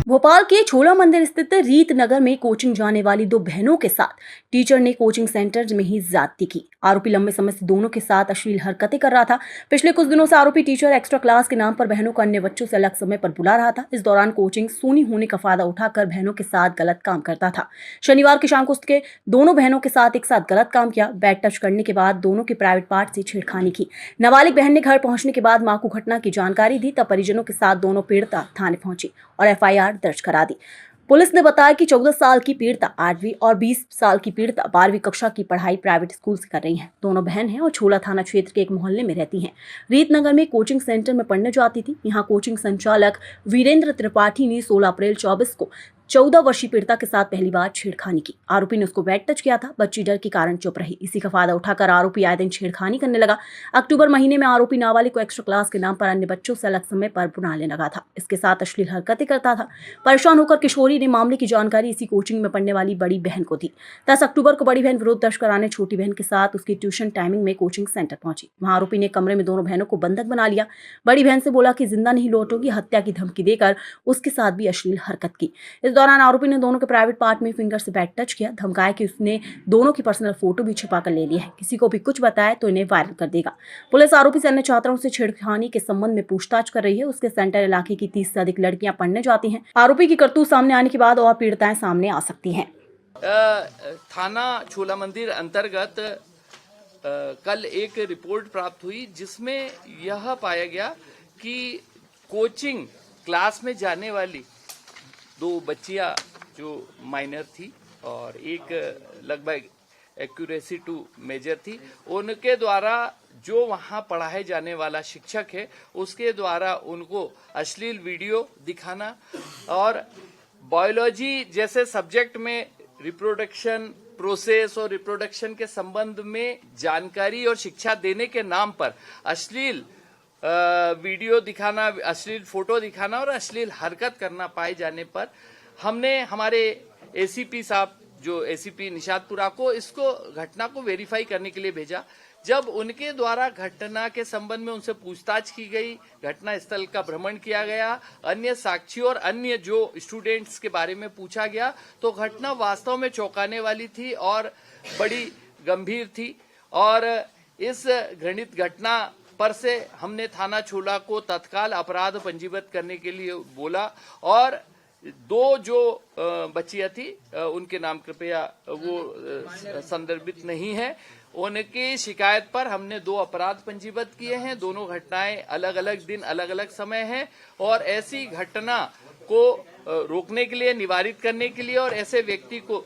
भोपाल के छोला मंदिर स्थित रीत नगर में कोचिंग जाने वाली दो बहनों के साथ टीचर ने कोचिंग सेंटर में ही ज्यादती की। आरोपी लंबे समय से दोनों के साथ अश्लील हरकतें कर रहा था। पिछले कुछ दिनों से आरोपी टीचर एक्स्ट्रा क्लास के नाम पर बहनों को अन्य बच्चों से अलग समय पर बुला रहा था। इस दौरान कोचिंग सूनी होने का फायदा उठाकर बहनों के साथ गलत काम करता था। शनिवार की शाम को उसके दोनों बहनों के साथ एक साथ गलत काम किया। बैड टच करने के बाद दोनों के प्राइवेट पार्ट से छेड़खानी की। नाबालिग बहन ने घर पहुंचने के बाद मां को घटना की जानकारी दी, तब परिजनों के साथ दोनों पीड़िता थाने पहुंची और एफआईआर दर्ज करा दी। पुलिस ने बताया कि 14 साल की पीड़िता 8वीं और 20 साल की पीड़िता 12वीं कक्षा की पढ़ाई प्राइवेट स्कूल से कर रही हैं। दोनों बहन हैं और छोला थाना क्षेत्र के एक मोहल्ले में रहती हैं। रीतनगर में कोचिंग सेंटर में पढ़ने जाती थी। यहां कोचिंग संचालक वीरेंद्र त्रिपाठी ने 16 अप्रैल 24 को 14 वर्षीय पीड़िता के साथ पहली बार छेड़खानी की। आरोपी ने उसको बैड टच किया था। बच्ची डर के कारण चुप रही। इसी का फायदा उठाकर आरोपी आए दिन छेड़खानी करने लगा। अक्टूबर महीने में आरोपी नाबालिग को एक्स्ट्रा क्लास के नाम पर अन्य बच्चों से अलग समय पर बुलाने लगा था। इसके साथ अश्लील हरकतें करता था। परेशान होकर किशोरी ने मामले की जानकारी इसी कोचिंग में पढ़ने वाली बड़ी बहन को दी। 10 अक्टूबर को बड़ी बहन विरोध दर्ज कराने छोटी बहन के साथ उसकी ट्यूशन टाइमिंग में कोचिंग सेंटर पहुंची। वहां आरोपी ने कमरे में दोनों बहनों को बंधक बना लिया। बड़ी बहन से बोला कि जिंदा नहीं लौटोगी, हत्या की धमकी देकर उसके साथ भी अश्लील हरकत की। इस दौरान आरोपी ने दोनों के प्राइवेट पार्ट में फिंगर से बैड टच किया। धमकाया कि उसने दोनों की पर्सनल फोटो भी छिपा कर ले ली है। किसी को भी कुछ बताए तो इन्हें वायरल कर देगा। पुलिस आरोपी से अन्य छात्राओं से छेड़खानी के संबंध में पूछताछ कर रही है। उसके सेंटर इलाके की 30 से अधिक लड़कियां पढ़ने जाती हैं। आरोपी की करतूत सामने आने के बाद और पीड़िताएं सामने आ सकती हैं। थाना छोला मंदिर अंतर्गत कल एक रिपोर्ट प्राप्त हुई जिसमें यह पाया गया कि कोचिंग क्लास में जाने वाली दो बच्चियां जो माइनर थी और एक लगभग एक्यूरेसी टू मेजर थी, उनके द्वारा जो वहां पढ़ाए जाने वाला शिक्षक है उसके द्वारा उनको अश्लील वीडियो दिखाना और बायोलॉजी जैसे सब्जेक्ट में रिप्रोडक्शन प्रोसेस और रिप्रोडक्शन के संबंध में जानकारी और शिक्षा देने के नाम पर अश्लील वीडियो दिखाना, अश्लील फोटो दिखाना और अश्लील हरकत करना पाए जाने पर हमने हमारे एसीपी साहब जो एसीपी निशादपुरा को इसको घटना को वेरीफाई करने के लिए भेजा। जब उनके द्वारा घटना के संबंध में उनसे पूछताछ की गई, घटना स्थल का भ्रमण किया गया, अन्य साक्षियों और अन्य जो स्टूडेंट्स के बारे में पूछा गया, तो घटना वास्तव में चौंकाने वाली थी और बड़ी गंभीर थी। और इस घृणित घटना पर से हमने थाना छोला को तत्काल अपराध पंजीबद्ध करने के लिए बोला और दो जो बच्चियां थी उनके नाम कृपया वो संदर्भित नहीं है, उनकी शिकायत पर हमने 2 अपराध पंजीबद्ध किए हैं। दोनों घटनाएं अलग अलग दिन अलग अलग समय हैं और ऐसी घटना को रोकने के लिए, निवारित करने के लिए और ऐसे व्यक्ति को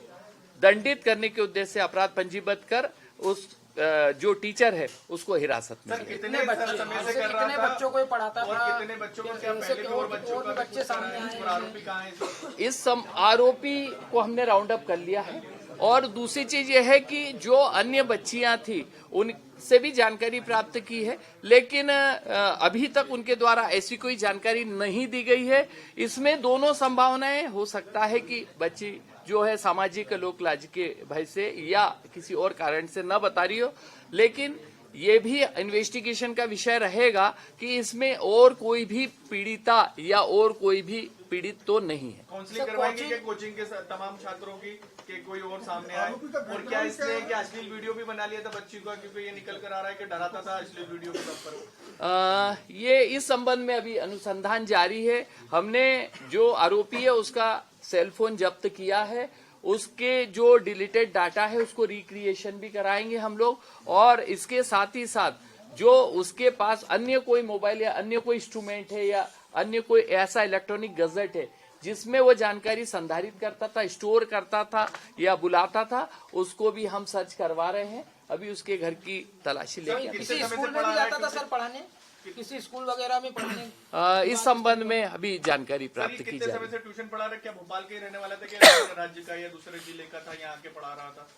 दंडित करने के उद्देश्य से अपराध पंजीबद्ध कर उस जो टीचर है उसको हिरासत में। कितने बच्चों को पढ़ाता था, कितने बच्चों को, क्या पहले भी और बच्चे सामने आए हैं? आरोपी कहाँ है? इस आरोपी को हमने राउंड अप कर लिया है और दूसरी चीज यह है कि जो अन्य बच्चियां थी उनसे भी जानकारी प्राप्त की है, लेकिन अभी तक उनके द्वारा ऐसी कोई जानकारी नहीं दी गई है। इसमें दोनों संभावनाएं हो सकता है कि बच्ची जो है सामाजिक लोक लाज के भय से या किसी और कारण से न बता रही हो, लेकिन ये भी इन्वेस्टिगेशन का विषय रहेगा कि इसमें और कोई भी पीड़िता या और कोई भी पीड़ित तो नहीं है। काउंसलिंग करवाएंगे क्या कोचिंग के तमाम छात्रों की कि कोई और सामने आए? और क्या इसलिए कि अश्लील वीडियो भी बना लिया था बच्ची का, क्योंकि ये निकल कर आ रहा है कि डराता था अश्लील वीडियो के तब पर? ये इस संबंध में अभी अनुसंधान जारी है। हमने जो आरोपी है उसका सेलफोन जब्त किया है, उसके जो डिलीटेड डाटा है उसको रिक्रिएशन भी कराएंगे हम लोग और इसके साथ ही साथ जो उसके पास अन्य कोई मोबाइल या अन्य कोई इंस्ट्रूमेंट है या अन्य कोई ऐसा इलेक्ट्रॉनिक गैजेट है जिसमें वो जानकारी संधारित करता था, स्टोर करता था या बुलाता था, उसको भी हम सर्च करवा रहे हैं। अभी उसके घर की तलाशी लेके किसी स्कूल में भी जाता था सर पढ़ाने, किसी स्कूल वगैरह में पढ़ने? इस संबंध में अभी जानकारी प्राप्त की जा रही है। कितने समय से ट्यूशन पढ़ा रहा है? क्या भोपाल के रहने वाला था, क्या राज्य का या दूसरे जिले का था, यहाँ आके पढ़ा रहा था?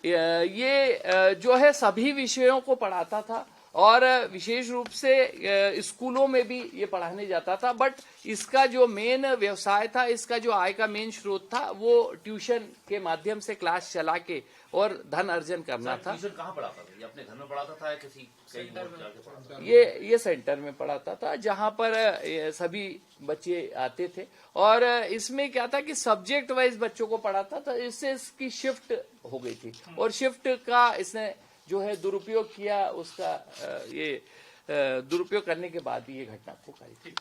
ये जो है सभी विषयों को पढ़ाता था और विशेष रूप से स्कूलों में भी ये पढ़ाने जाता था। बट इसका जो मेन व्यवसाय था, इसका जो आय का मेन स्रोत था, वो ट्यूशन के माध्यम से क्लास चला के और धन अर्जन करना था। ट्यूशन कहाँ पढ़ाता था? ये अपने घर में पढ़ाता था या किसी कहीं और जाके पढ़ाता था? ये सेंटर में पढ़ाता था, जहां पर सभी बच्चे आते थे। और इसमें क्या था कि सब्जेक्ट वाइज बच्चों को पढ़ाता था, इससे इसकी शिफ्ट हो गई थी और शिफ्ट का इसने जो है दुरुपयोग किया। उसका ये दुरुपयोग करने के बाद ही ये घटना को करी थी।